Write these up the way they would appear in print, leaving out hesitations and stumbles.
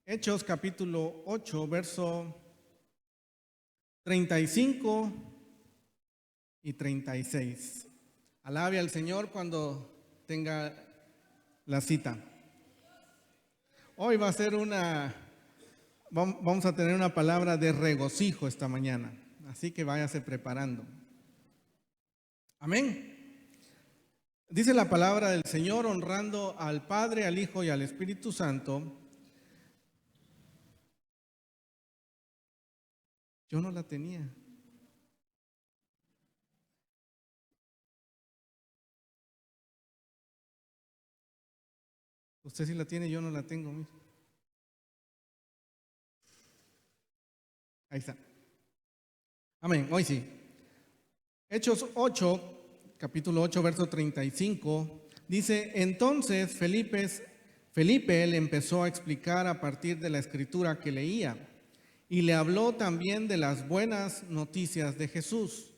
Hechos capítulo 8, verso 35 y 36. Alabe al Señor cuando tenga la cita. Hoy va a ser vamos a tener una palabra de regocijo esta mañana, así que váyase preparando. Amén. Dice la palabra del Señor, honrando al Padre, al Hijo y al Espíritu Santo. Yo no la tenía. Usted sí la tiene, yo no la tengo. Mire. Ahí está. Amén, hoy sí. Hechos 8, capítulo 8, verso 35, dice, entonces Felipe le empezó a explicar a partir de la escritura que leía y le habló también de las buenas noticias de Jesús.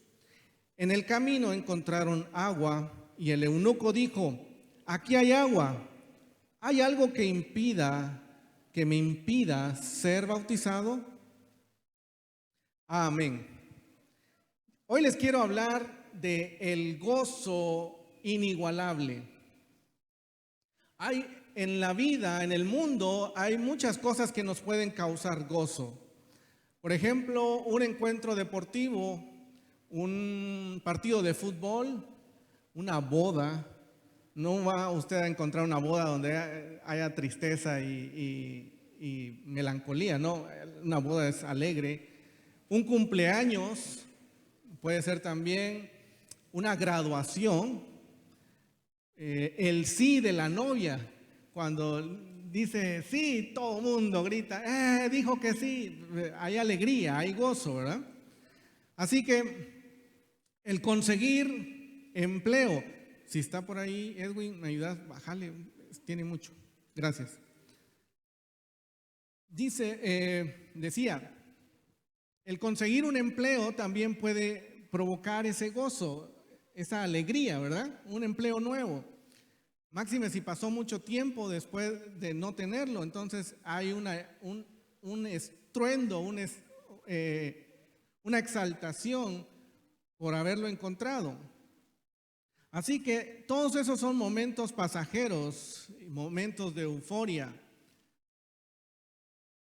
En el camino encontraron agua y el eunuco dijo, aquí hay agua, ¿hay algo que me impida ser bautizado? Amén. Hoy les quiero hablar de el gozo inigualable. Hay en la vida, en el mundo, hay muchas cosas que nos pueden causar gozo. Por ejemplo, un encuentro deportivo, un partido de fútbol, una boda. No va usted a encontrar una boda donde haya tristeza y melancolía, no, una boda es alegre. Un cumpleaños puede ser también una graduación, el sí de la novia, cuando dice sí, todo el mundo grita, dijo que sí, hay alegría, hay gozo, ¿verdad? Así que el conseguir empleo, si está por ahí, Edwin, me ayudas, bájale, tiene mucho, gracias. Decía, el conseguir un empleo también puede provocar ese gozo, esa alegría, ¿verdad? Un empleo nuevo. Máxime si pasó mucho tiempo después de no tenerlo, entonces hay un estruendo, una exaltación por haberlo encontrado. Así que todos esos son momentos pasajeros, momentos de euforia.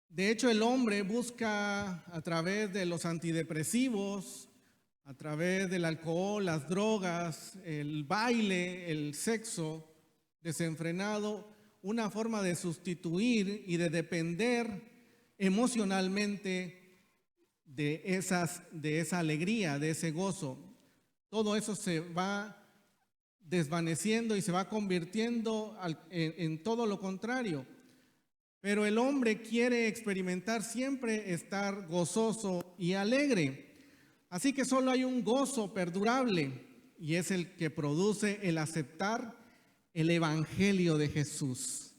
De hecho, el hombre busca a través de los antidepresivos, a través del alcohol, las drogas, el baile, el sexo desenfrenado, una forma de sustituir y de depender emocionalmente de esa alegría, de ese gozo. Todo eso se va desvaneciendo y se va convirtiendo en todo lo contrario. Pero el hombre quiere experimentar siempre estar gozoso y alegre. Así que solo hay un gozo perdurable y es el que produce el aceptar el evangelio de Jesús.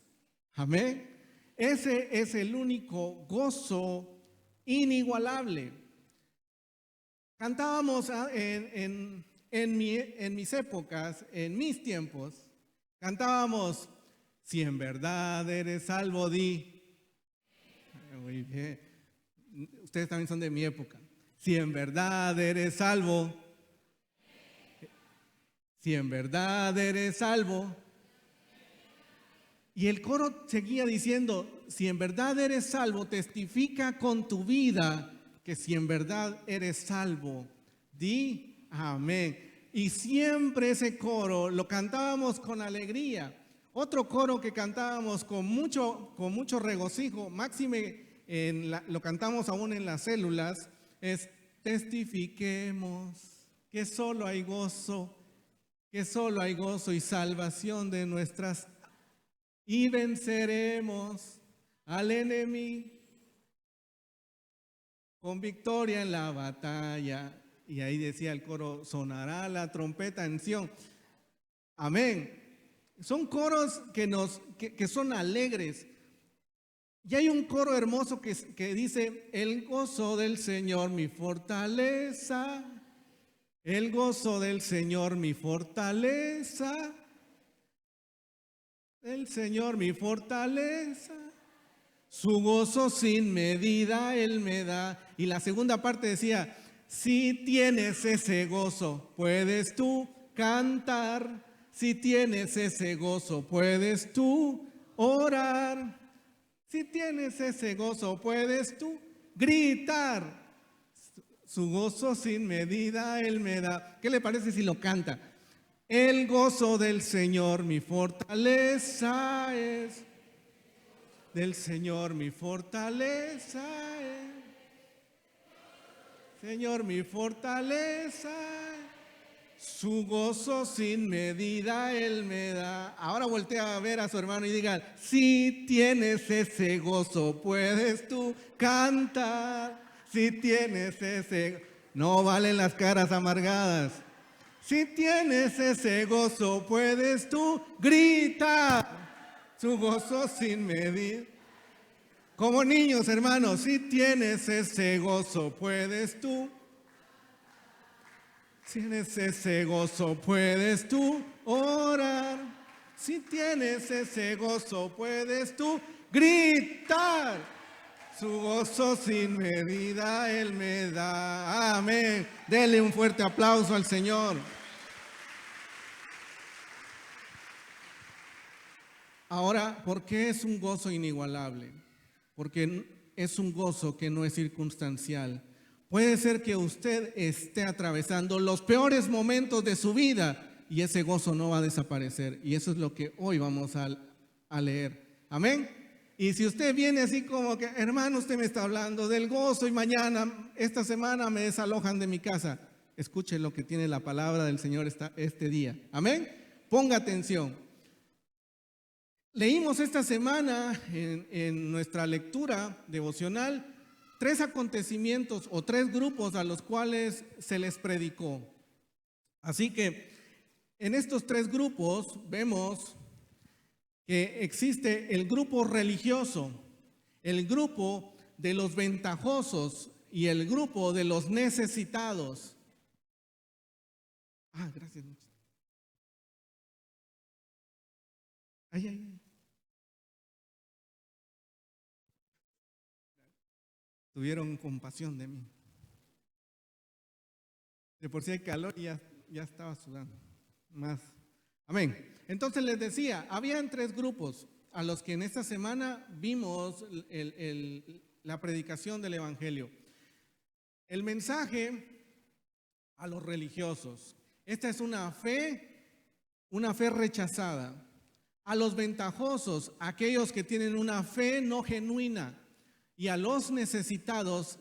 Amén. Ese es el único gozo inigualable. Cantábamos en mis épocas, en mis tiempos, cantábamos, si en verdad eres salvo, di. Muy bien. Ustedes también son de mi época. Si en verdad eres salvo, si en verdad eres salvo. Y el coro seguía diciendo, si en verdad eres salvo, testifica con tu vida que si en verdad eres salvo, di amén. Y siempre ese coro lo cantábamos con alegría. Otro coro que cantábamos con mucho regocijo, máxime lo cantamos aún en las células, es testifiquemos que solo hay gozo y salvación de nuestras y venceremos al enemigo con victoria en la batalla. Y ahí decía el coro, sonará la trompeta en Sión. Amén. Son coros que son alegres. Y hay un coro hermoso que dice, el gozo del Señor mi fortaleza, el gozo del Señor mi fortaleza. El Señor mi fortaleza. Su gozo sin medida Él me da. Y la segunda parte decía, si tienes ese gozo, puedes tú cantar. Si tienes ese gozo, puedes tú orar. Si tienes ese gozo, puedes tú gritar. Su gozo sin medida Él me da. ¿Qué le parece si lo canta? El gozo del Señor mi fortaleza es. Del Señor mi fortaleza es. Señor mi fortaleza es. Su gozo sin medida Él me da. Ahora voltea a ver a su hermano y diga, si tienes ese gozo, puedes tú cantar. Si tienes ese, no valen las caras amargadas. Si tienes ese gozo, puedes tú gritar. Su gozo sin medida. Como niños, hermanos, si tienes ese gozo, puedes tú. Si tienes ese gozo, puedes tú orar. Si tienes ese gozo, puedes tú gritar. Su gozo sin medida Él me da. Amén. Dele un fuerte aplauso al Señor. Ahora, ¿por qué es un gozo inigualable? Porque es un gozo que no es circunstancial. Puede ser que usted esté atravesando los peores momentos de su vida y ese gozo no va a desaparecer. Y eso es lo que hoy vamos a leer. Amén. Y si usted viene así como que, hermano, usted me está hablando del gozo y mañana, esta semana me desalojan de mi casa. Escuche lo que tiene la palabra del Señor este día. Amén. Ponga atención. Leímos esta semana en nuestra lectura devocional 3 acontecimientos o 3 grupos a los cuales se les predicó. Así que en estos 3 grupos vemos que existe el grupo religioso, el grupo de los ventajosos y el grupo de los necesitados. Gracias. Ay. Tuvieron compasión de mí. De por sí hay calor y ya estaba sudando más. Amén. Entonces les decía, habían 3 grupos a los que en esta semana vimos la predicación del Evangelio. El mensaje a los religiosos. Esta es una fe rechazada. A los ventajosos, aquellos que tienen una fe no genuina. Y a los necesitados,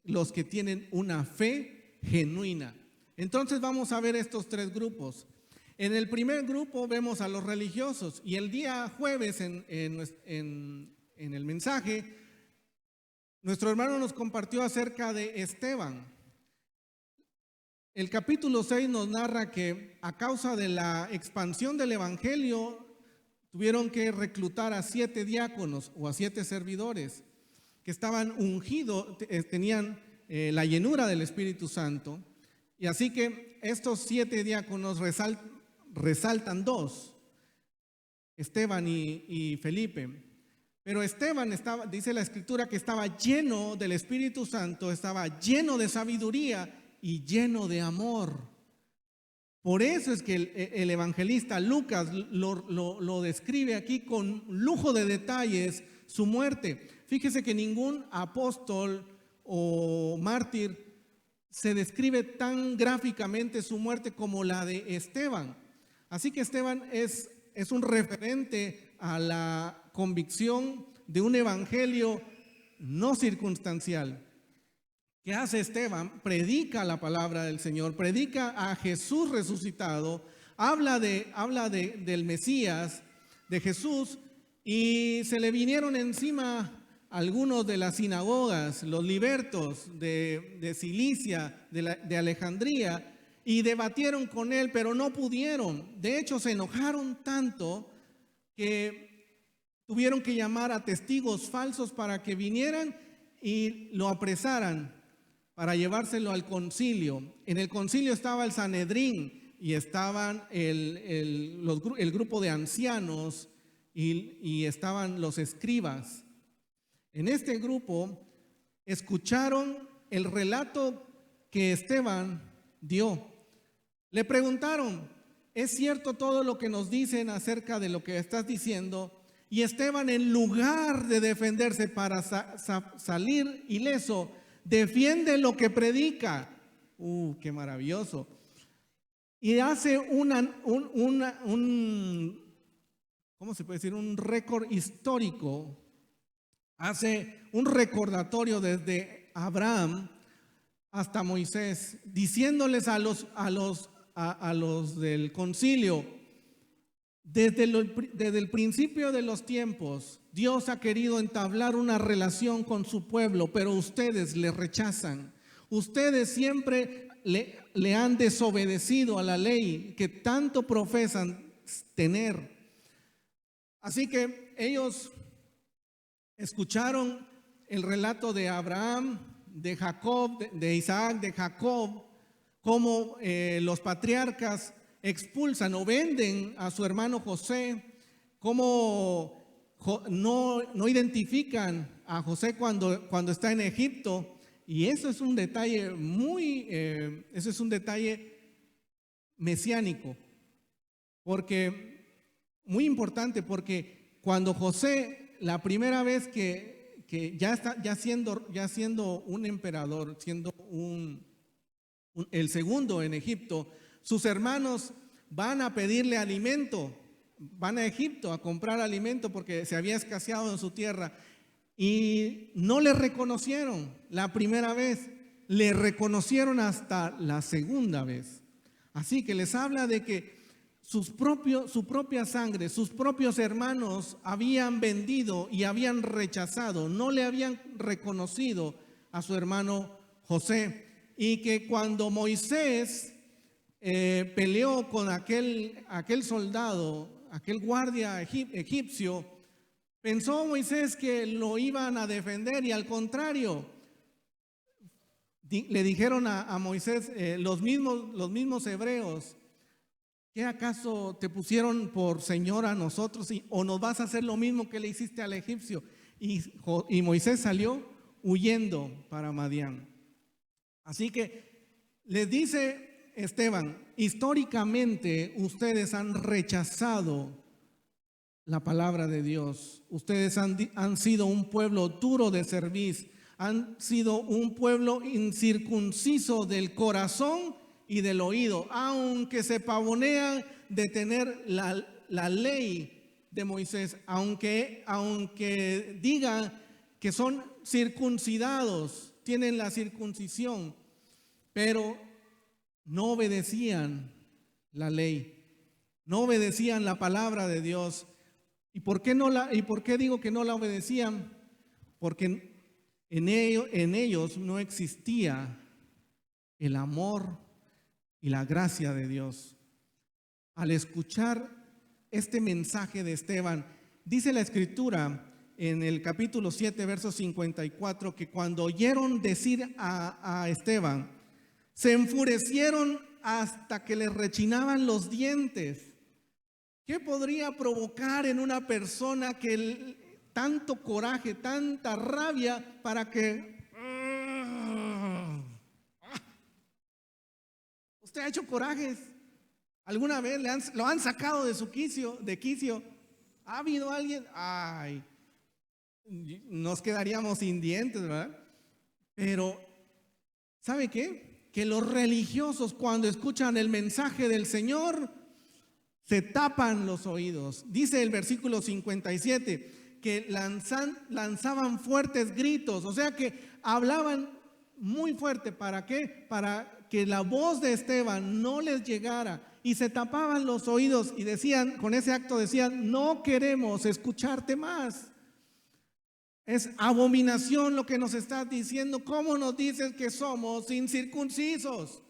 los que tienen una fe genuina. Entonces vamos a ver estos 3 grupos. En el primer grupo vemos a los religiosos y el día jueves en el mensaje, nuestro hermano nos compartió acerca de Esteban. El capítulo 6 nos narra que a causa de la expansión del Evangelio tuvieron que reclutar a 7 diáconos o a 7 servidores que estaban ungidos, tenían la llenura del Espíritu Santo. Y así que estos 7 diáconos resaltan 2, Esteban y Felipe. Pero Esteban dice la Escritura que estaba lleno del Espíritu Santo, estaba lleno de sabiduría y lleno de amor. Por eso es que el evangelista Lucas lo describe aquí con lujo de detalles, su muerte. Fíjese que ningún apóstol o mártir se describe tan gráficamente su muerte como la de Esteban. Así que Esteban es un referente a la convicción de un evangelio no circunstancial. ¿Qué hace Esteban? Predica la palabra del Señor, predica a Jesús resucitado, habla del Mesías, de Jesús, y se le vinieron encima algunos de las sinagogas, los libertos de Cilicia, de Alejandría, y debatieron con él, pero no pudieron. De hecho, se enojaron tanto que tuvieron que llamar a testigos falsos para que vinieran y lo apresaran para llevárselo al concilio. En el concilio estaba el Sanedrín y estaban el grupo de ancianos y estaban los escribas. En este grupo escucharon el relato que Esteban dio. Le preguntaron, ¿es cierto todo lo que nos dicen acerca de lo que estás diciendo? Y Esteban, en lugar de defenderse para salir ileso, defiende lo que predica. ¡Qué maravilloso! Y hace ¿cómo se puede decir? Un récord histórico. Hace un recordatorio desde Abraham hasta Moisés, diciéndoles a los del concilio, desde el principio de los tiempos, Dios ha querido entablar una relación con su pueblo, pero ustedes le rechazan. Ustedes siempre le han desobedecido a la ley que tanto profesan tener. Así que ellos escucharon el relato de Abraham, de Jacob, de Isaac, de Jacob, cómo los patriarcas expulsan o venden a su hermano José, cómo no identifican a José cuando está en Egipto. Y eso es un detalle eso es un detalle mesiánico, muy importante, porque cuando José, la primera vez que ya siendo un emperador, siendo el segundo en Egipto, sus hermanos van a pedirle alimento, van a Egipto a comprar alimento porque se había escaseado en su tierra. Y no le reconocieron la primera vez, le reconocieron hasta la segunda vez. Así que les habla de que su propia sangre, sus propios hermanos habían vendido y habían rechazado, no le habían reconocido a su hermano José. Y que cuando Moisés peleó con aquel soldado, aquel guardia egipcio, pensó Moisés que lo iban a defender, y al contrario, le dijeron a Moisés los mismos hebreos, ¿qué acaso te pusieron por señor a nosotros o nos vas a hacer lo mismo que le hiciste al egipcio? Y Moisés salió huyendo para Madián. Así que les dice Esteban, históricamente ustedes han rechazado la palabra de Dios. Ustedes han sido un pueblo duro de cerviz, han sido un pueblo incircunciso del corazón y del oído, aunque se pavonean de tener la ley de Moisés, aunque digan que son circuncidados, tienen la circuncisión, pero no obedecían la ley, no obedecían la palabra de Dios. ¿Y por qué digo que no la obedecían? Porque en ellos no existía el amor y la gracia de Dios. Al escuchar este mensaje de Esteban, dice la Escritura en el capítulo 7, verso 54, que cuando oyeron decir a Esteban, se enfurecieron hasta que les rechinaban los dientes. ¿Qué podría provocar en una persona tanto coraje, tanta rabia para que... ¿Usted ha hecho corajes? ¿Alguna vez lo han sacado de quicio? ¿Ha habido alguien? Ay, nos quedaríamos sin dientes, ¿verdad? Pero, ¿sabe qué? Que los religiosos, cuando escuchan el mensaje del Señor, se tapan los oídos. Dice el versículo 57 que lanzaban fuertes gritos, o sea que hablaban muy fuerte. ¿Para qué? Para que la voz de Esteban no les llegara, y se tapaban los oídos y decían, con ese acto decían, no queremos escucharte más. Es abominación lo que nos estás diciendo. ¿Cómo nos dices que somos incircuncisos?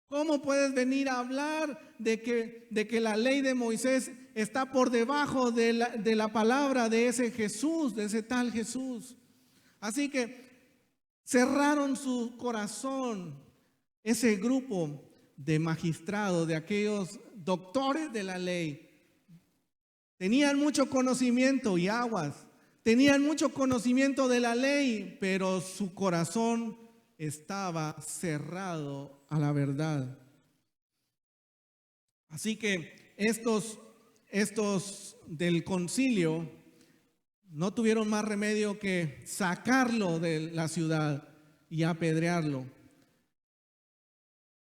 ¿Cómo puedes venir a hablar de que la ley de Moisés está por debajo de la palabra de ese Jesús, de ese tal Jesús? Así que cerraron su corazón ese grupo de magistrados, de aquellos doctores de la ley. Tenían mucho conocimiento y aguas. tenían mucho conocimiento de la ley, pero su corazón estaba cerrado a la verdad. Así que estos del concilio no tuvieron más remedio que sacarlo de la ciudad y apedrearlo.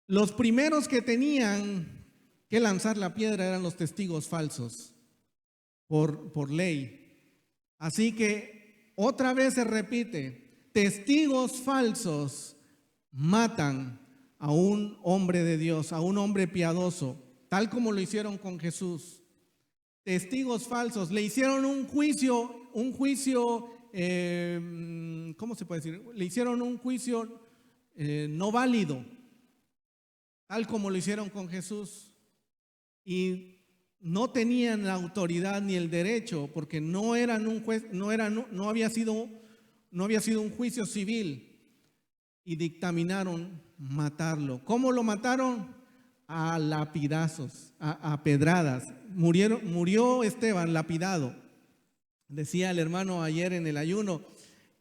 Los primeros que tenían que lanzar la piedra eran los testigos falsos por ley. Así que otra vez se repite, testigos falsos matan a un hombre de Dios, a un hombre piadoso, tal como lo hicieron con Jesús. Testigos falsos le hicieron un juicio, ¿cómo se puede decir? Le hicieron un juicio no válido, tal como lo hicieron con Jesús. Y no tenían la autoridad ni el derecho, porque no eran un juez, no había sido un juicio civil, y dictaminaron matarlo. ¿Cómo lo mataron? A lapidazos, a pedradas. Murió Esteban lapidado. Decía el hermano ayer en el ayuno,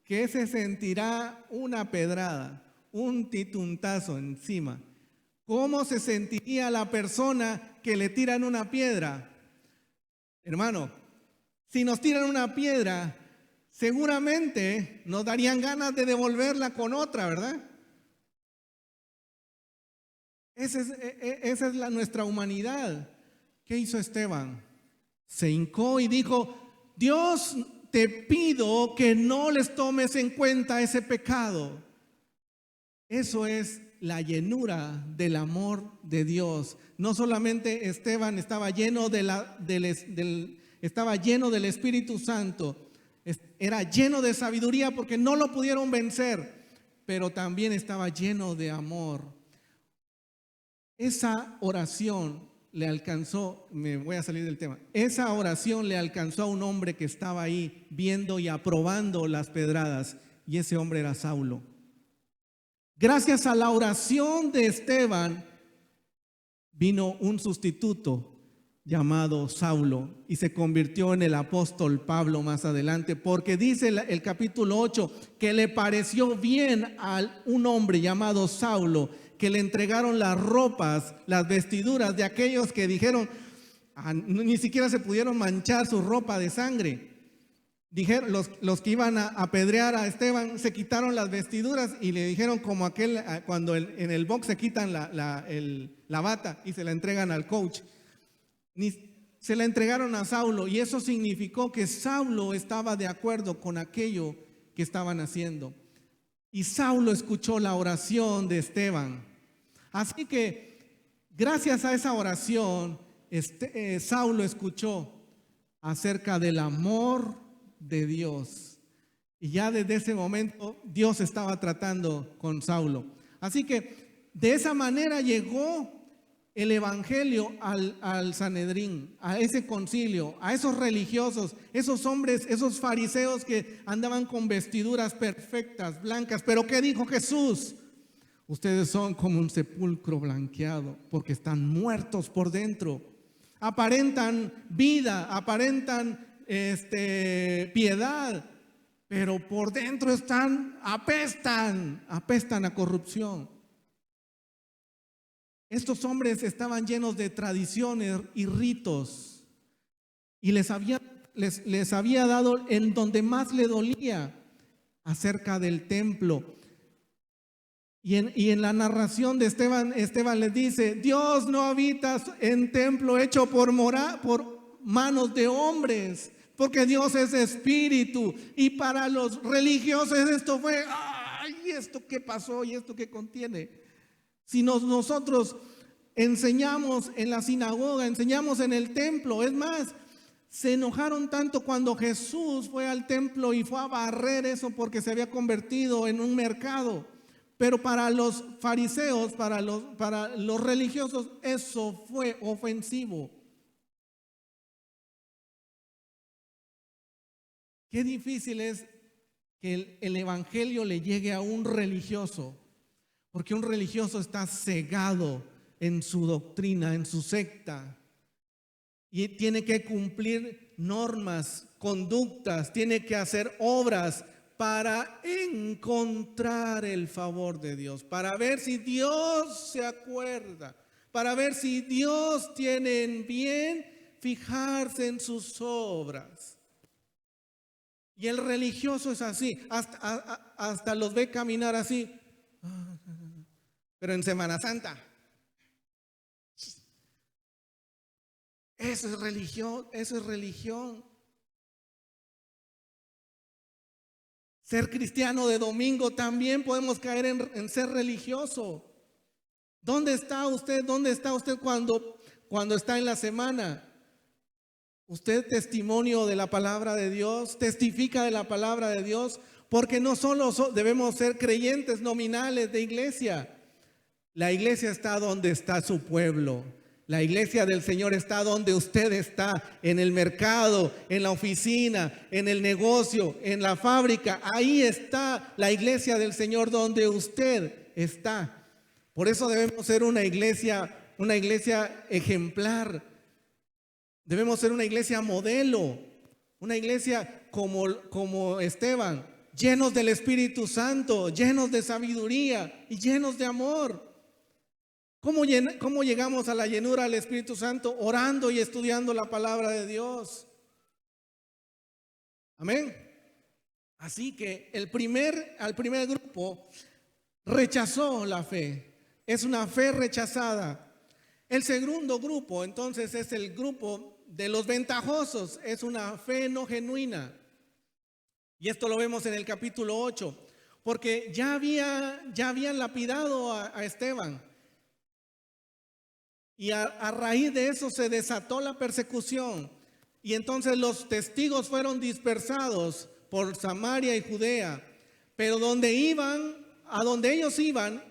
que se sentirá una pedrada, un tituntazo encima. ¿Cómo se sentiría la persona que le tiran una piedra? Hermano, si nos tiran una piedra, seguramente nos darían ganas de devolverla con otra, ¿verdad? Esa es nuestra humanidad. ¿Qué hizo Esteban? Se hincó y dijo, Dios, te pido que no les tomes en cuenta ese pecado. Eso es la llenura del amor de Dios. No solamente Esteban estaba lleno estaba lleno del Espíritu Santo, era lleno de sabiduría porque no lo pudieron vencer, pero también estaba lleno de amor. Esa oración le alcanzó, me voy a salir del tema, esa oración le alcanzó a un hombre que estaba ahí viendo y aprobando las pedradas, y ese hombre era Saulo. Gracias a la oración de Esteban vino un sustituto llamado Saulo y se convirtió en el apóstol Pablo más adelante, porque dice el capítulo 8 que le pareció bien a un hombre llamado Saulo que le entregaron las ropas, las vestiduras de aquellos que dijeron, ni siquiera se pudieron manchar su ropa de sangre. Dijeron, los que iban a apedrear a Esteban se quitaron las vestiduras y le dijeron como cuando en el box se quitan la bata y se la entregan al coach. Se la entregaron a Saulo, y eso significó que Saulo estaba de acuerdo con aquello que estaban haciendo. Y Saulo escuchó la oración de Esteban. Así que gracias a esa oración, Saulo escuchó acerca del amor de Dios. Y ya desde ese momento Dios estaba tratando con Saulo. Así que de esa manera llegó el evangelio al Sanedrín, a ese concilio, a esos religiosos, esos hombres, esos fariseos que andaban con vestiduras perfectas, blancas. Pero ¿qué dijo Jesús? Ustedes son como un sepulcro blanqueado porque están muertos por dentro. Aparentan vida, aparentan piedad, pero por dentro apestan a corrupción. Estos hombres estaban llenos de tradiciones y ritos, y les había dado en donde más le dolía, acerca del templo. Y en la narración de Esteban les dice, Dios no habita en templo hecho por manos de hombres, porque Dios es espíritu. Y para los religiosos esto fue, ¡ay! ¿Esto qué pasó? ¿Y esto qué contiene? Si nosotros enseñamos en la sinagoga, enseñamos en el templo, es más, se enojaron tanto cuando Jesús fue al templo y fue a barrer eso porque se había convertido en un mercado. Pero para los fariseos, para los religiosos, eso fue ofensivo. Qué difícil es que el evangelio le llegue a un religioso, porque un religioso está cegado en su doctrina, en su secta, y tiene que cumplir normas, conductas, tiene que hacer obras para encontrar el favor de Dios, para ver si Dios se acuerda, para ver si Dios tiene en bien fijarse en sus obras. Y el religioso es así, hasta los ve caminar así, pero en Semana Santa. Eso es religión, eso es religión. Ser cristiano de domingo también podemos caer en ser religioso. ¿Dónde está usted? ¿Dónde está usted cuando está en la semana? ¿Usted testimonio de la palabra de Dios? ¿Testifica de la palabra de Dios? Porque no solo debemos ser creyentes nominales de iglesia. La iglesia está donde está su pueblo. La iglesia del Señor está donde usted está, en el mercado, en la oficina, en el negocio, en la fábrica. Ahí está la iglesia del Señor donde usted está. Por eso debemos ser una iglesia ejemplar. Debemos ser una iglesia modelo, una iglesia como Esteban, llenos del Espíritu Santo, llenos de sabiduría y llenos de amor. ¿Cómo llegamos a la llenura del Espíritu Santo? Orando y estudiando la palabra de Dios. Amén. Así que al primer grupo rechazó la fe. Es una fe rechazada. El segundo grupo, entonces, es el grupo de los ventajosos. Es una fe no genuina. Y esto lo vemos en el capítulo 8. Porque ya habían lapidado a Esteban. Y a raíz de eso se desató la persecución. Y entonces los testigos fueron dispersados por Samaria y Judea. Pero a donde ellos iban,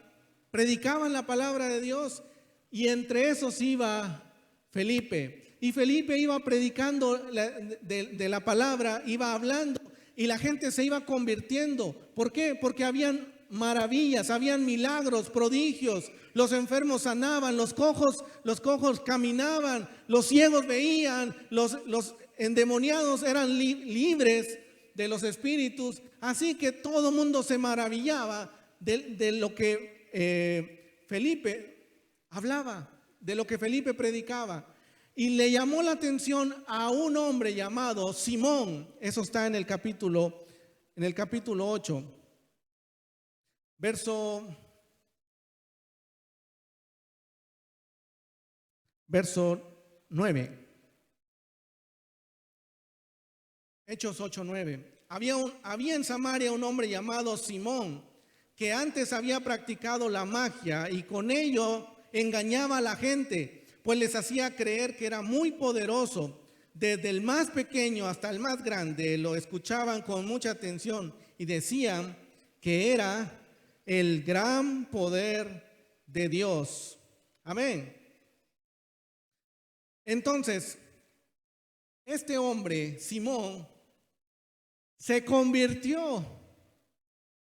predicaban la palabra de Dios. Y entre esos iba Felipe. Y Felipe iba predicando de la palabra, iba hablando. Y la gente se iba convirtiendo. ¿Por qué? Porque habían maravillas, habían milagros, prodigios. Los enfermos sanaban, los cojos caminaban, los ciegos veían, los endemoniados eran libres de los espíritus. Así que todo el mundo se maravillaba de lo que Felipe hablaba, de lo que Felipe predicaba. Y le llamó la atención a un hombre llamado Simón. Eso está en el capítulo 8, verso 9. Hechos 8:9. Había en Samaria un hombre llamado Simón, que antes había practicado la magia y con ello engañaba a la gente, pues les hacía creer que era muy poderoso. Desde el más pequeño hasta el más grande lo escuchaban con mucha atención y decían que era el gran poder de Dios. Amén. Entonces, este hombre, Simón, se convirtió.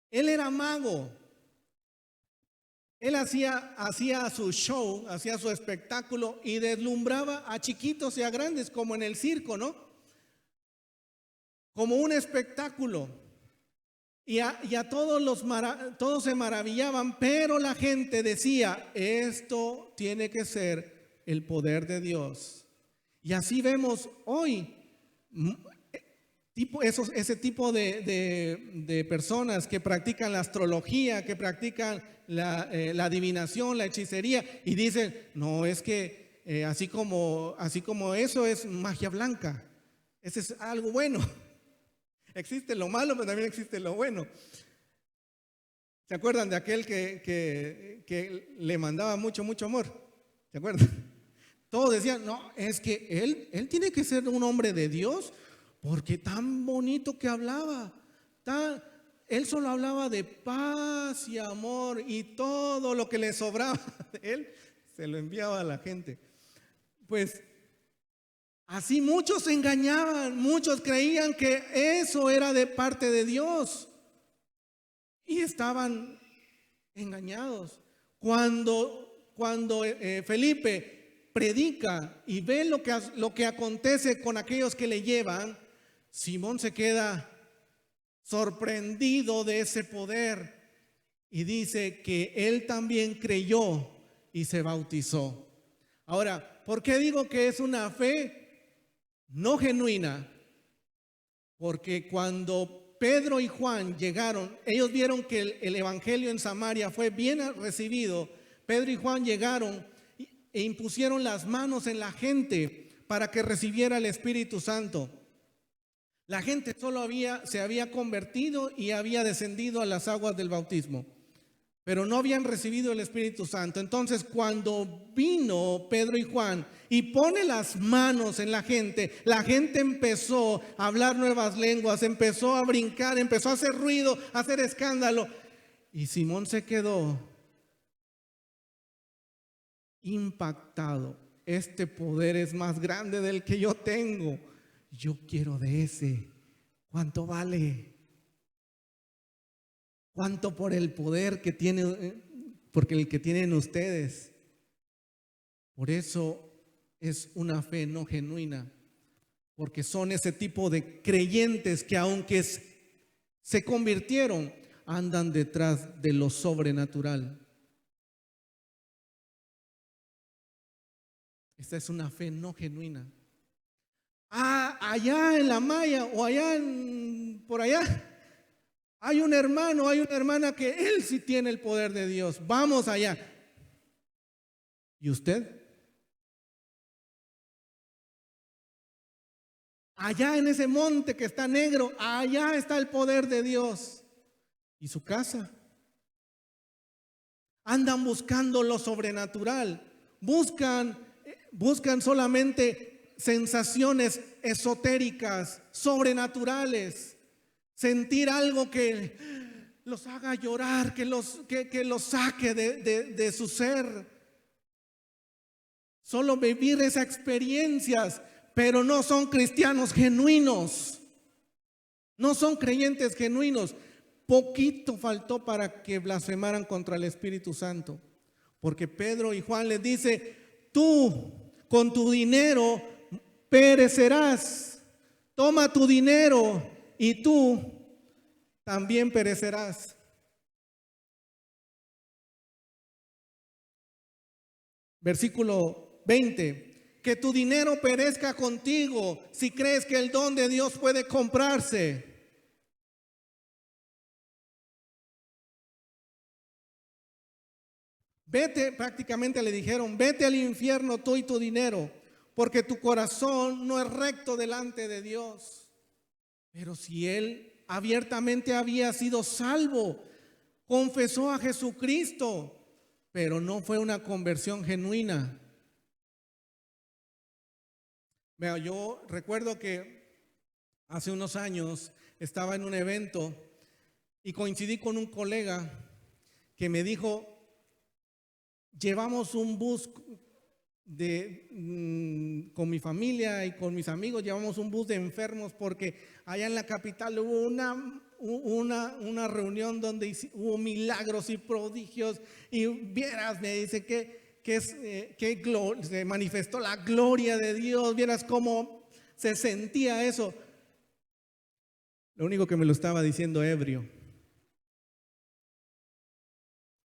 Él era mago. Él hacía su show, hacía su espectáculo y deslumbraba a chiquitos y a grandes, como en el circo, ¿no? Como un espectáculo. Y a todos se maravillaban, pero la gente decía, esto tiene que ser el poder de Dios. Y así vemos hoy ese tipo de personas que practican la astrología, que practican la adivinación, la hechicería, y dicen, no, es que así como eso es magia blanca, ese es algo bueno. Existe lo malo, pero también existe lo bueno. ¿Se acuerdan de aquel que le mandaba mucho amor? ¿Se acuerdan? Todos decían, no, es que él tiene que ser un hombre de Dios, porque tan bonito que hablaba. Él solo hablaba de paz y amor, y todo lo que le sobraba de él se lo enviaba a la gente. Pues así muchos se engañaban, muchos creían que eso era de parte de Dios y estaban engañados. Cuando Felipe predica y ve lo que acontece con aquellos que le llevan, Simón se queda sorprendido de ese poder y dice que él también creyó y se bautizó. Ahora, ¿por qué digo que es una fe no genuina? Porque cuando Pedro y Juan llegaron, ellos vieron que el evangelio en Samaria fue bien recibido. Pedro y Juan llegaron e impusieron las manos en la gente para que recibiera el Espíritu Santo. La gente solo se había convertido y había descendido a las aguas del bautismo, pero no habían recibido el Espíritu Santo. Entonces, cuando vino Pedro y Juan y pone las manos en la gente empezó a hablar nuevas lenguas, empezó a brincar, empezó a hacer ruido, a hacer escándalo. Y Simón se quedó impactado. Este poder es más grande del que yo tengo. Yo quiero de ese. ¿Cuánto vale? ¿Cuánto por el poder que tiene, porque el que tienen ustedes? Por eso es una fe no genuina, porque son ese tipo de creyentes que aunque se convirtieron, andan detrás de lo sobrenatural. Esta es una fe no genuina. Allá en la Maya o allá por allá hay un hermano, hay una hermana que él sí tiene el poder de Dios. Vamos allá. ¿Y usted? Allá en ese monte que está negro, allá está el poder de Dios. ¿Y su casa? Andan buscando lo sobrenatural. Buscan solamente sensaciones esotéricas, sobrenaturales, sentir algo que los haga llorar, que los saque de su ser. Solo vivir esas experiencias, pero no son cristianos genuinos, no son creyentes genuinos. Poquito faltó para que blasfemaran contra el Espíritu Santo, porque Pedro y Juan les dice: tú con tu dinero perecerás, toma tu dinero y tú también perecerás. Versículo 20: que tu dinero perezca contigo si crees que el don de Dios puede comprarse. Vete, prácticamente le dijeron: vete al infierno tú y tu dinero, porque tu corazón no es recto delante de Dios. Pero si él abiertamente había sido salvo, confesó a Jesucristo, pero no fue una conversión genuina. Vea, yo recuerdo que hace unos años estaba en un evento y coincidí con un colega que me dijo: llevamos un bus con mi familia y con mis amigos, llevamos un bus de enfermos porque allá en la capital hubo una reunión donde hubo milagros y prodigios, y vieras, me dice que se manifestó la gloria de Dios, vieras cómo se sentía eso. Lo único que me lo estaba diciendo ebrio.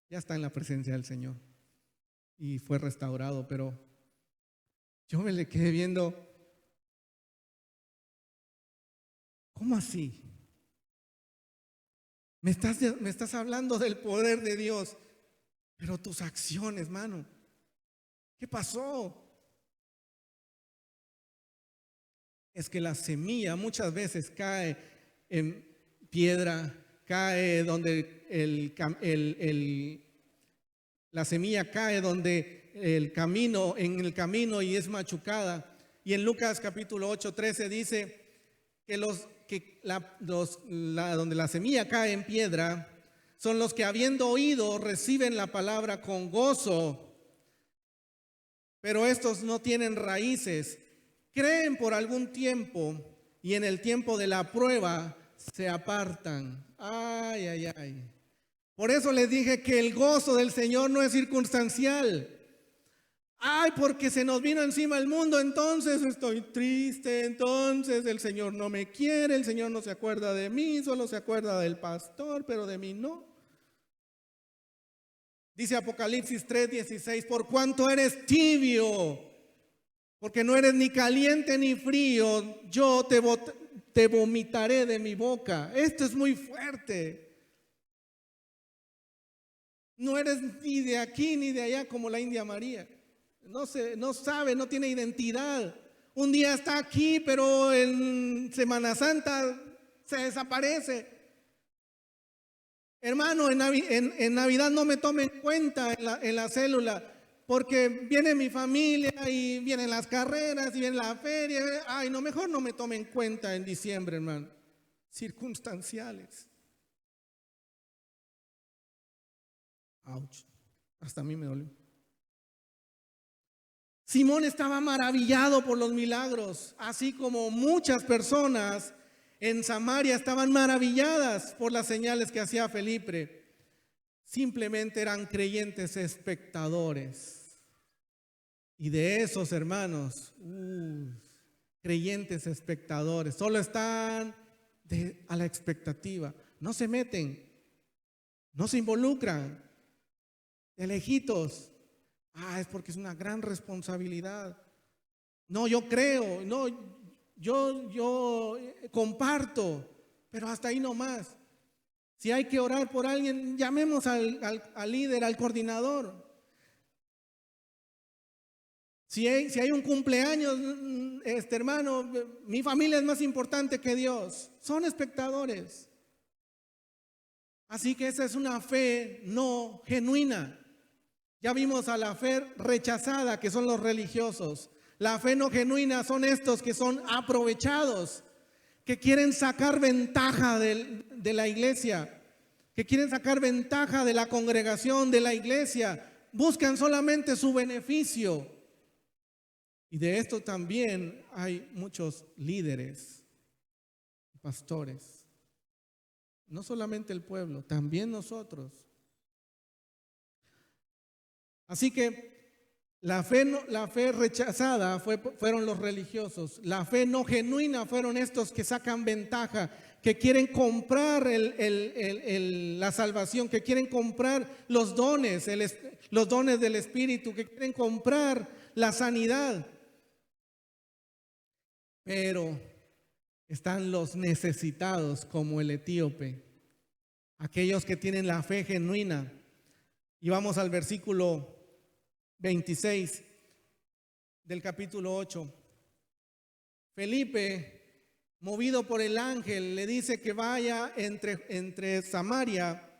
Ya está en la presencia del Señor y fue restaurado, pero yo me le quedé viendo. ¿Cómo así? Me estás hablando del poder de Dios, pero tus acciones, mano, ¿qué pasó? Es que la semilla muchas veces cae en piedra, cae donde la semilla cae donde en el camino y es machucada. Y en Lucas capítulo 8:13 dice que donde la semilla cae en piedra son los que, habiendo oído, reciben la palabra con gozo, pero estos no tienen raíces, creen por algún tiempo y en el tiempo de la prueba se apartan. Ay, ay, ay. Por eso les dije que el gozo del Señor no es circunstancial. Ay, porque se nos vino encima el mundo, entonces estoy triste, entonces el Señor no me quiere, el Señor no se acuerda de mí, solo se acuerda del pastor, pero de mí no. Dice Apocalipsis 3:16, por cuanto eres tibio, porque no eres ni caliente ni frío, yo te vomitaré de mi boca. Esto es muy fuerte. No eres ni de aquí ni de allá como la India María. No sabe, no tiene identidad. Un día está aquí, pero en Semana Santa se desaparece. Hermano, en Navidad no me tome en cuenta en la célula, porque viene mi familia y vienen las carreras y viene la feria. Ay, no, mejor no me tome en cuenta en diciembre, hermano. Circunstanciales. Ouch. Hasta a mí me dolió. Simón estaba maravillado por los milagros, así como muchas personas en Samaria estaban maravilladas por las señales que hacía Felipe. Simplemente eran creyentes espectadores. Y de esos hermanos, creyentes espectadores, solo están a la expectativa. No se meten, no se involucran, de lejitos. Es porque es una gran responsabilidad. No, yo creo, no, yo comparto, pero hasta ahí nomás. Si hay que orar por alguien, llamemos al líder, al coordinador. Si hay un cumpleaños, hermano, mi familia es más importante que Dios. Son espectadores. Así que esa es una fe no genuina. Ya vimos a la fe rechazada, que son los religiosos. La fe no genuina son estos que son aprovechados, que quieren sacar ventaja de la iglesia, que quieren sacar ventaja de la congregación, de la iglesia. Buscan solamente su beneficio. Y de esto también hay muchos líderes, pastores. No solamente el pueblo, también nosotros. Así que la fe rechazada fueron los religiosos. La fe no genuina fueron estos que sacan ventaja, que quieren comprar la salvación, que quieren comprar los dones del Espíritu, que quieren comprar la sanidad. Pero están los necesitados como el etíope, aquellos que tienen la fe genuina. Y vamos al versículo 26 del capítulo 8. Felipe, movido por el ángel, le dice que vaya entre Samaria,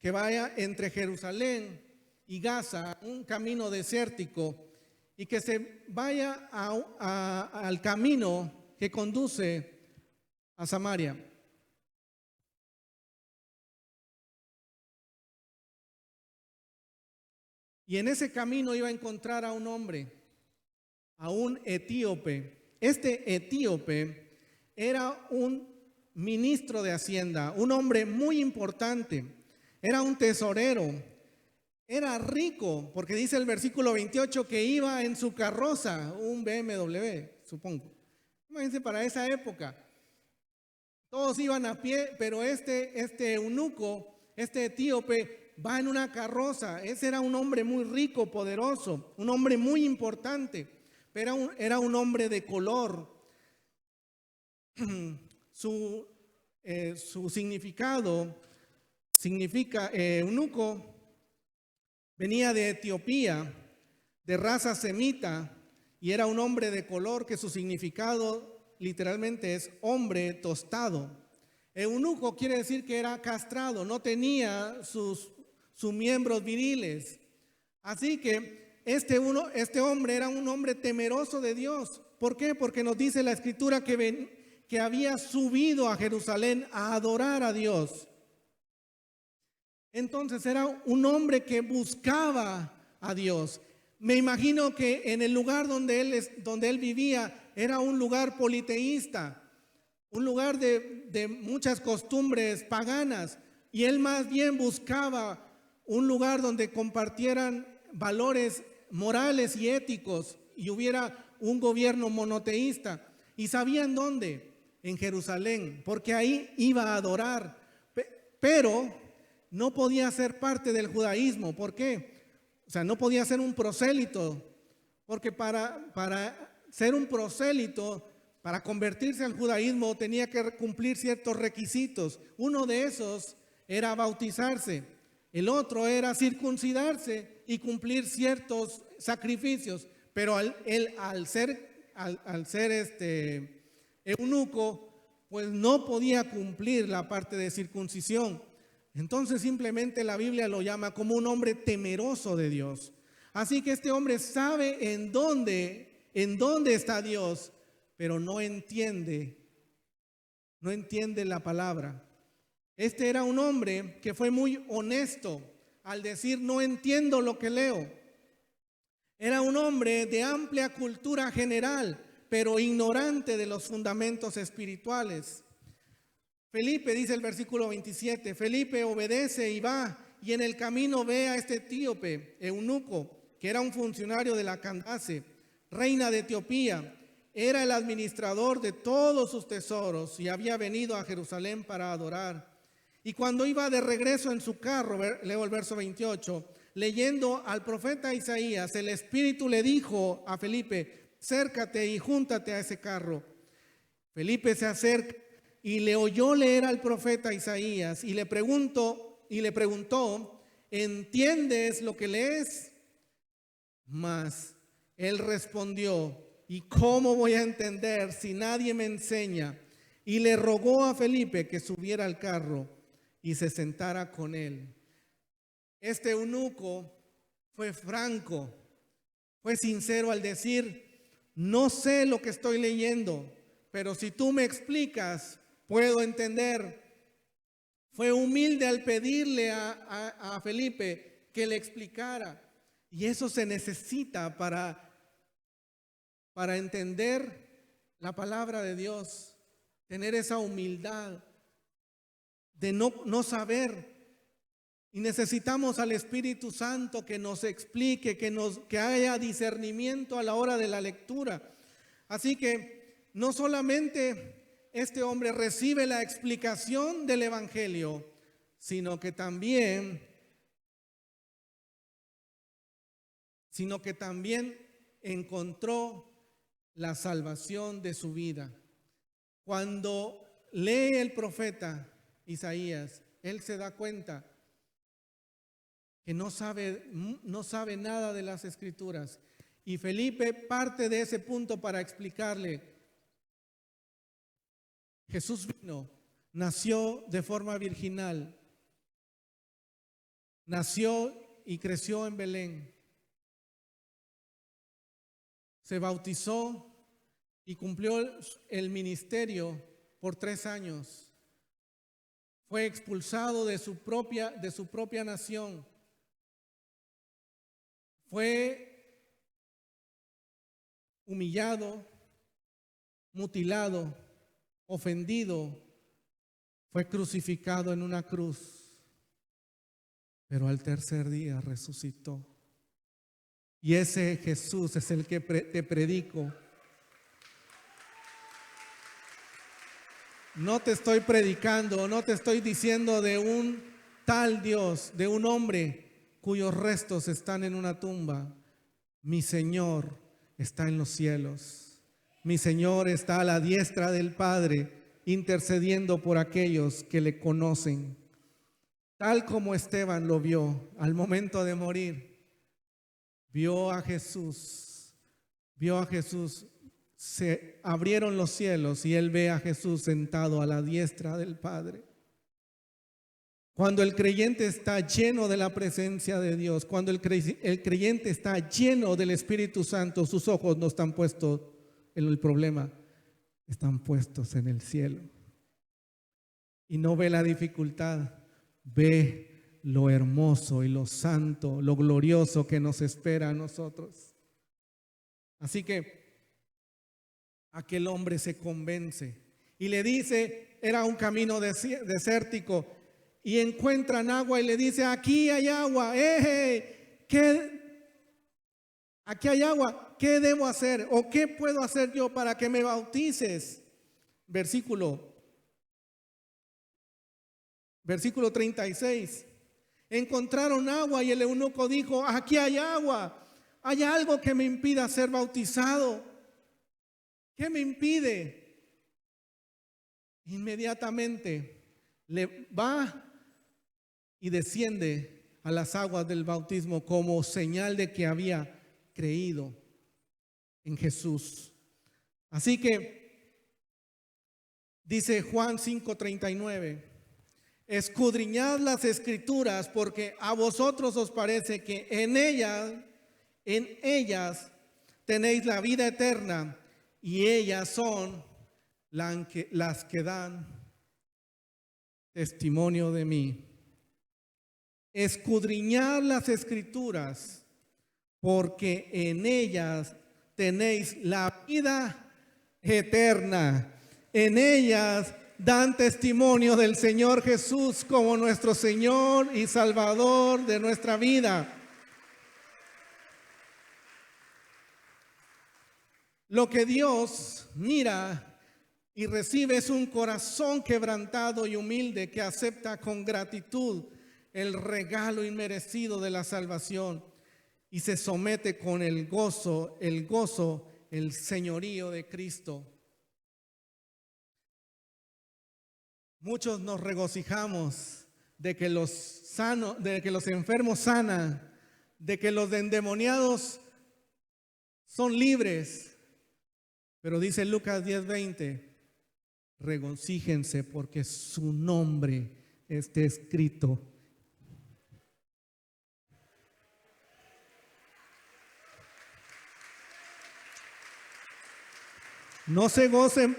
que vaya entre Jerusalén y Gaza, un camino desértico, y que se vaya al camino que conduce a Samaria. Y en ese camino iba a encontrar a un hombre, a un etíope. Este etíope era un ministro de Hacienda, un hombre muy importante, era un tesorero, era rico, porque dice el versículo 28 que iba en su carroza, un BMW, supongo. Imagínense, para esa época, todos iban a pie, pero este eunuco, este etíope, va en una carroza. Ese era un hombre muy rico, poderoso, un hombre muy importante, pero era un hombre de color. Su significado significa eunuco, venía de Etiopía, de raza semita, y era un hombre de color que su significado literalmente es hombre tostado. Eunuco quiere decir que era castrado, no tenía sus miembros viriles. Así que este hombre era un hombre temeroso de Dios. ¿Por qué? Porque nos dice la Escritura que había subido a Jerusalén a adorar a Dios. Entonces era un hombre que buscaba a Dios. Me imagino que en el lugar donde él vivía era un lugar politeísta, un lugar de muchas costumbres paganas, y él más bien buscaba un lugar donde compartieran valores morales y éticos y hubiera un gobierno monoteísta. ¿Y sabían dónde? En Jerusalén, porque ahí iba a adorar. Pero no podía ser parte del judaísmo. ¿Por qué? O sea, no podía ser un prosélito, porque para ser un prosélito, para convertirse al judaísmo, tenía que cumplir ciertos requisitos. Uno de esos era bautizarse, el otro era circuncidarse y cumplir ciertos sacrificios. Pero al ser eunuco, pues no podía cumplir la parte de circuncisión. Entonces simplemente la Biblia lo llama como un hombre temeroso de Dios. Así que este hombre sabe en dónde está Dios, pero no entiende la palabra. Este era un hombre que fue muy honesto al decir: no entiendo lo que leo. Era un hombre de amplia cultura general, pero ignorante de los fundamentos espirituales. Felipe, dice el versículo 27, Felipe obedece y va, y en el camino ve a este etíope, eunuco, que era un funcionario de la Candace, reina de Etiopía. Era el administrador de todos sus tesoros y había venido a Jerusalén para adorar. Y cuando iba de regreso en su carro, leo el verso 28, leyendo al profeta Isaías, el Espíritu le dijo a Felipe: acércate y júntate a ese carro. Felipe se acerca y le oyó leer al profeta Isaías y le preguntó, ¿entiendes lo que lees? Mas él respondió: ¿y cómo voy a entender si nadie me enseña? Y le rogó a Felipe que subiera al carro y se sentara con él. Este eunuco fue franco, fue sincero al decir: no sé lo que estoy leyendo, pero si tú me explicas, puedo entender. Fue humilde al pedirle a Felipe que le explicara. Y eso se necesita para entender la palabra de Dios, tener esa humildad de no saber. Y necesitamos al Espíritu Santo que nos explique, que haya discernimiento a la hora de la lectura. Así que no solamente este hombre recibe la explicación del Evangelio, sino que también encontró la salvación de su vida. Cuando lee el profeta Isaías, él se da cuenta que no sabe nada de las Escrituras. Y Felipe parte de ese punto para explicarle: Jesús vino, nació de forma virginal, nació y creció en Belén, se bautizó y cumplió el ministerio por 3 años. Fue expulsado de su propia nación. Fue humillado, mutilado, ofendido, fue crucificado en una cruz, pero al tercer día resucitó. Y ese Jesús es el que te predico. No te estoy predicando, no te estoy diciendo de un tal Dios, de un hombre cuyos restos están en una tumba. Mi Señor está en los cielos. Mi Señor está a la diestra del Padre, intercediendo por aquellos que le conocen. Tal como Esteban lo vio al momento de morir. Vio a Jesús. Se abrieron los cielos y él ve a Jesús sentado a la diestra del Padre. Cuando el creyente está lleno de la presencia de Dios, cuando el creyente está lleno del Espíritu Santo, sus ojos no están puestos en el problema, están puestos en el cielo. Y no ve la dificultad, ve lo hermoso y lo santo, lo glorioso que nos espera a nosotros. Así que aquel hombre se convence y le dice, era un camino desértico, y encuentran agua y le dice: aquí hay agua. ¿Qué aquí hay agua, ¿qué debo hacer? ¿O qué puedo hacer yo para que me bautices? Versículo 36. Encontraron agua y el eunuco dijo, aquí hay agua. ¿Hay algo que me impida ser bautizado? ¿Qué me impide? Inmediatamente le va y desciende a las aguas del bautismo como señal de que había creído en Jesús. Así que dice Juan 5:39, escudriñad las escrituras porque a vosotros os parece que en ellas tenéis la vida eterna y ellas son las que dan testimonio de mí. Escudriñad las escrituras porque en ellas tenéis la vida eterna. En ellas dan testimonio del Señor Jesús como nuestro Señor y Salvador de nuestra vida. Lo que Dios mira y recibe es un corazón quebrantado y humilde que acepta con gratitud el regalo inmerecido de la salvación y se somete con el gozo, el señorío de Cristo. Muchos nos regocijamos de que los enfermos sanan, de que los endemoniados son libres. Pero dice Lucas 10:20, regocíjense porque su nombre esté escrito. No se gocen,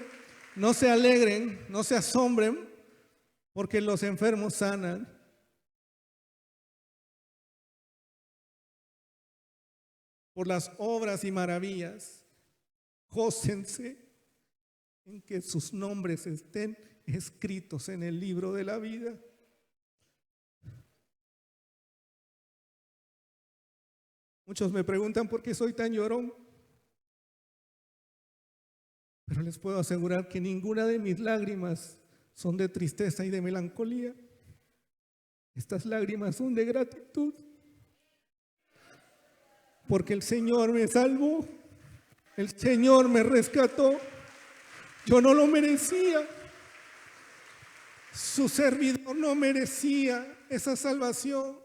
no se alegren, no se asombren porque los enfermos sanan. Por las obras y maravillas. Gócense en que sus nombres estén escritos en el libro de la vida. Muchos me preguntan por qué soy tan llorón, pero les puedo asegurar que ninguna de mis lágrimas son de tristeza y de melancolía. Estas lágrimas son de gratitud, porque el Señor me salvó. El Señor me rescató. Yo no lo merecía. Su servidor no merecía esa salvación.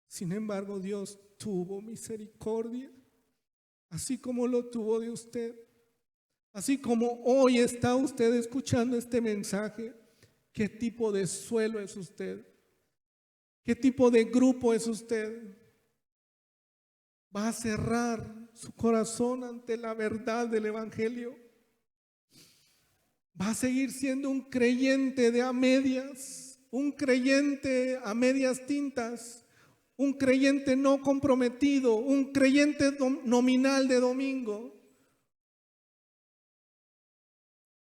Sin embargo, Dios tuvo misericordia, así como lo tuvo de usted. Así como hoy está usted escuchando este mensaje, ¿qué tipo de suelo es usted? ¿Qué tipo de grupo es usted? ¿Va a cerrar su corazón ante la verdad del Evangelio? ¿Va a seguir siendo un creyente de a medias? ¿Un creyente a medias tintas? ¿Un creyente no comprometido? ¿Un creyente nominal de domingo?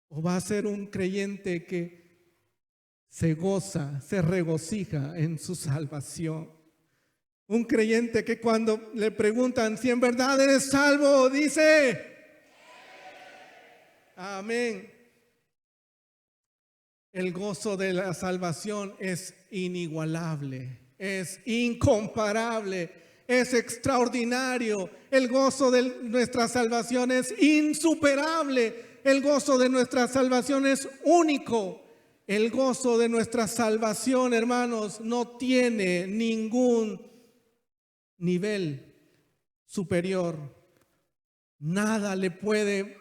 ¿O va a ser un creyente que se goza, se regocija en su salvación? Un creyente que cuando le preguntan si en verdad eres salvo, dice amén. El gozo de la salvación es inigualable, es incomparable, es extraordinario. El gozo de nuestra salvación es insuperable. El gozo de nuestra salvación es único. El gozo de nuestra salvación, hermanos, no tiene ningún nivel superior. Nada le puede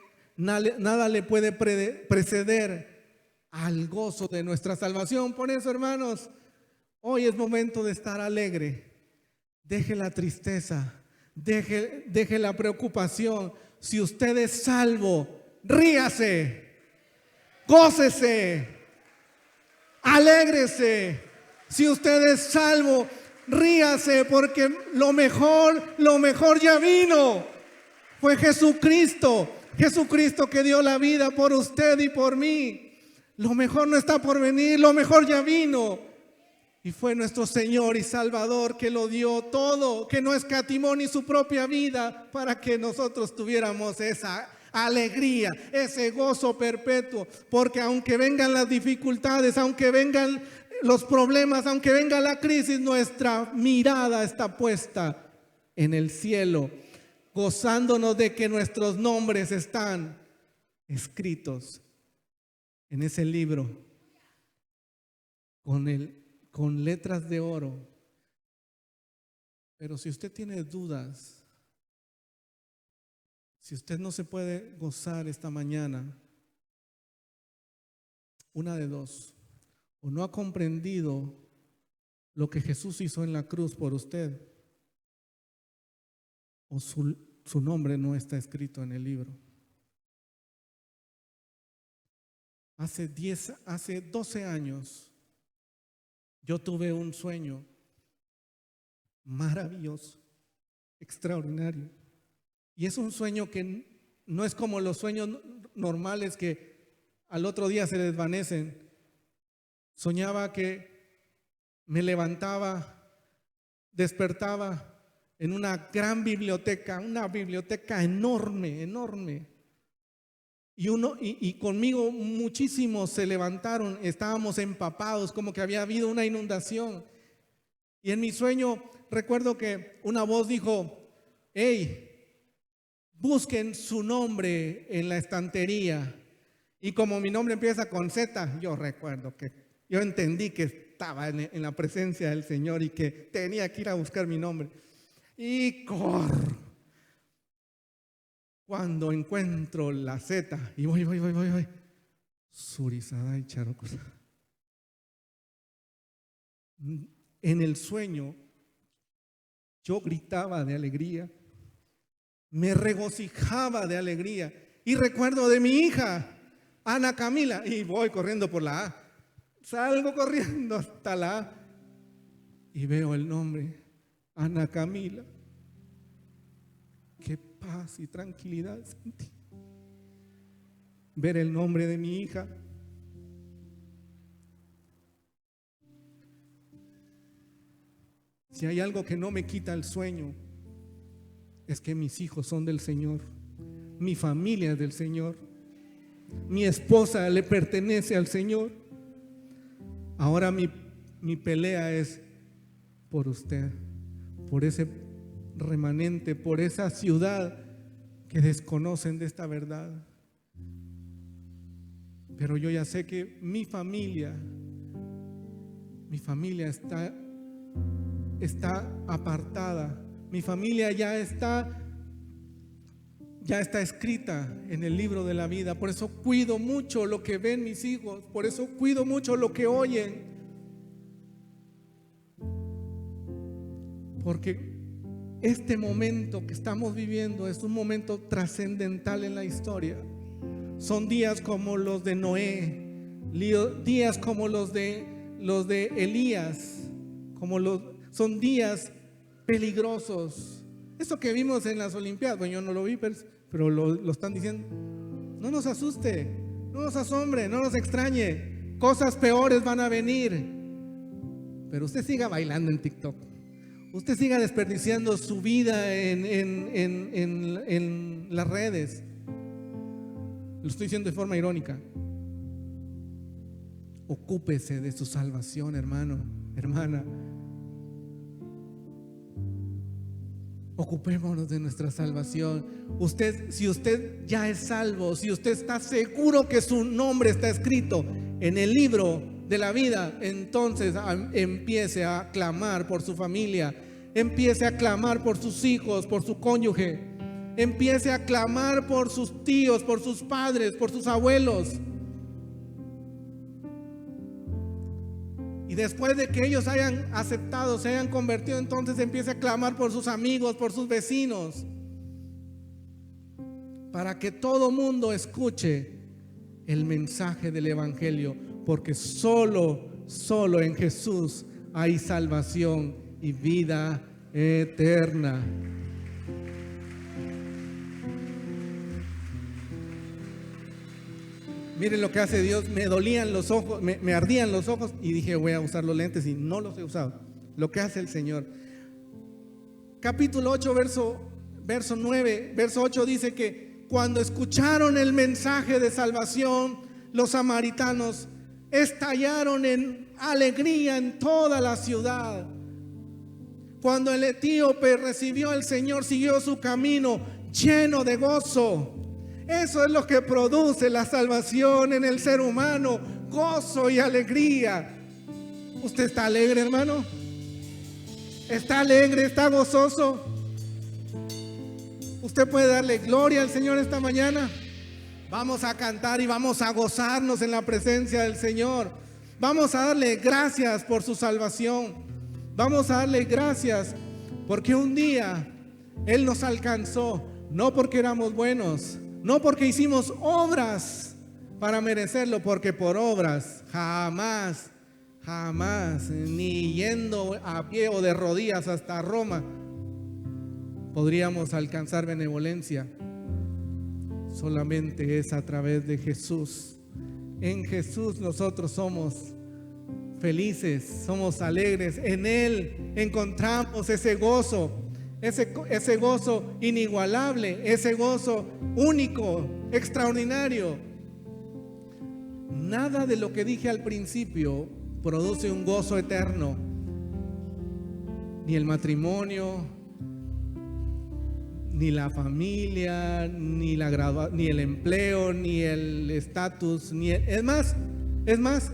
preceder al gozo de nuestra salvación. Por eso, hermanos, hoy es momento de estar alegre. Deje la tristeza, deje la preocupación. Si usted es salvo, ríase, gócese, alégrese. Si usted es salvo, ríase, porque lo mejor ya vino. Fue Jesucristo que dio la vida por usted y por mí. Lo mejor no está por venir, lo mejor ya vino. Y fue nuestro Señor y Salvador que lo dio todo, que no escatimó ni su propia vida para que nosotros tuviéramos esa alegría, ese gozo perpetuo. Porque aunque vengan las dificultades, aunque vengan los problemas, aunque venga la crisis, nuestra mirada está puesta en el cielo, gozándonos de que nuestros nombres están escritos en ese libro con letras de oro. Pero si usted tiene dudas, si usted no se puede gozar esta mañana, una de dos: o no ha comprendido lo que Jesús hizo en la cruz por usted, o su nombre no está escrito en el libro. Hace 12 años yo tuve un sueño maravilloso, extraordinario. Y es un sueño que no es como los sueños normales que al otro día se desvanecen. Soñaba que me levantaba, despertaba en una gran biblioteca, una biblioteca enorme, enorme. Y conmigo muchísimos se levantaron, estábamos empapados, como que había habido una inundación. Y en mi sueño recuerdo que una voz dijo: hey, busquen su nombre en la estantería. Y como mi nombre empieza con Z, yo recuerdo que yo entendí que estaba en la presencia del Señor y que tenía que ir a buscar mi nombre. Y corro. Cuando encuentro la Z y voy. Surizada y Charocos. En el sueño yo gritaba de alegría, me regocijaba de alegría. Y recuerdo de mi hija, Ana Camila, y voy corriendo por la A. Salgo corriendo hasta la A y veo el nombre, Ana Camila. Qué paz y tranquilidad sentí. Ver el nombre de mi hija. Si hay algo que no me quita el sueño, es que mis hijos son del Señor, mi familia es del Señor, mi esposa le pertenece al Señor. Ahora mi pelea es por usted, por ese remanente, por esa ciudad que desconocen de esta verdad. Pero yo ya sé que mi familia está apartada, mi familia ya está escrita en el libro de la vida. Por eso cuido mucho lo que ven mis hijos, por eso cuido mucho lo que oyen, porque este momento que estamos viviendo es un momento trascendental en la historia. Son días como los de Noé, días como los de Elías, son días peligrosos. Eso que vimos en las Olimpiadas, bueno, yo no lo vi, pero lo están diciendo. No nos asuste, no nos asombre, no nos extrañe. Cosas peores van a venir. Pero usted siga bailando en TikTok. Usted siga desperdiciando su vida en las redes. Lo estoy diciendo de forma irónica. Ocúpese de su salvación, hermano, hermana. Ocupémonos de nuestra salvación. Si usted ya es salvo, si usted está seguro que su nombre está escrito en el libro de la vida, entonces empiece a clamar por su familia, empiece a clamar por sus hijos, por su cónyuge, empiece a clamar por sus tíos, por sus padres, por sus abuelos. Y después de que ellos hayan aceptado, se hayan convertido, entonces empiece a clamar por sus amigos, por sus vecinos, para que todo mundo escuche el mensaje del Evangelio, porque solo en Jesús hay salvación y vida eterna. Miren lo que hace Dios. Me dolían los ojos, me ardían los ojos y dije, voy a usar los lentes y no los he usado. Lo que hace el Señor. Capítulo 8, verso 9, verso 8 dice que cuando escucharon el mensaje de salvación, los samaritanos estallaron en alegría en toda la ciudad. Cuando el etíope recibió al Señor, siguió su camino lleno de gozo. Eso es lo que produce la salvación en el ser humano, gozo y alegría. ¿Usted está alegre, hermano? ¿Está alegre? ¿Está gozoso? ¿Usted puede darle gloria al Señor esta mañana? Vamos a cantar y vamos a gozarnos en la presencia del Señor. Vamos a darle gracias por su salvación. Vamos a darle gracias porque un día Él nos alcanzó, no porque éramos buenos, no porque hicimos obras para merecerlo, porque por obras jamás, ni yendo a pie o de rodillas hasta Roma, podríamos alcanzar benevolencia. Solamente es a través de Jesús. En Jesús nosotros somos felices, somos alegres. En Él encontramos ese gozo, ese gozo inigualable, ese gozo único, extraordinario. Nada de lo que dije al principio produce un gozo eterno. Ni el matrimonio, ni la familia, ni el empleo, ni el estatus, es más,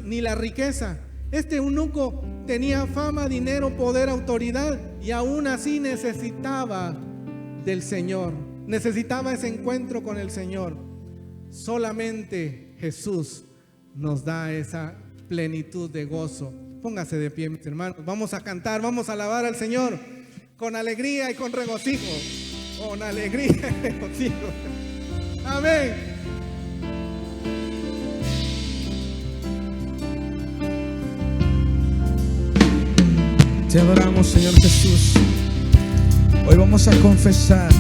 ni la riqueza. Este eunuco tenía fama, dinero, poder, autoridad, y aún así necesitaba del Señor, necesitaba ese encuentro con el Señor. Solamente Jesús nos da esa plenitud de gozo. Póngase de pie, mis hermanos. Vamos a cantar, vamos a alabar al Señor con alegría y con regocijo. Con alegría y regocijo. Amén. Te adoramos, Señor Jesús. Hoy vamos a confesar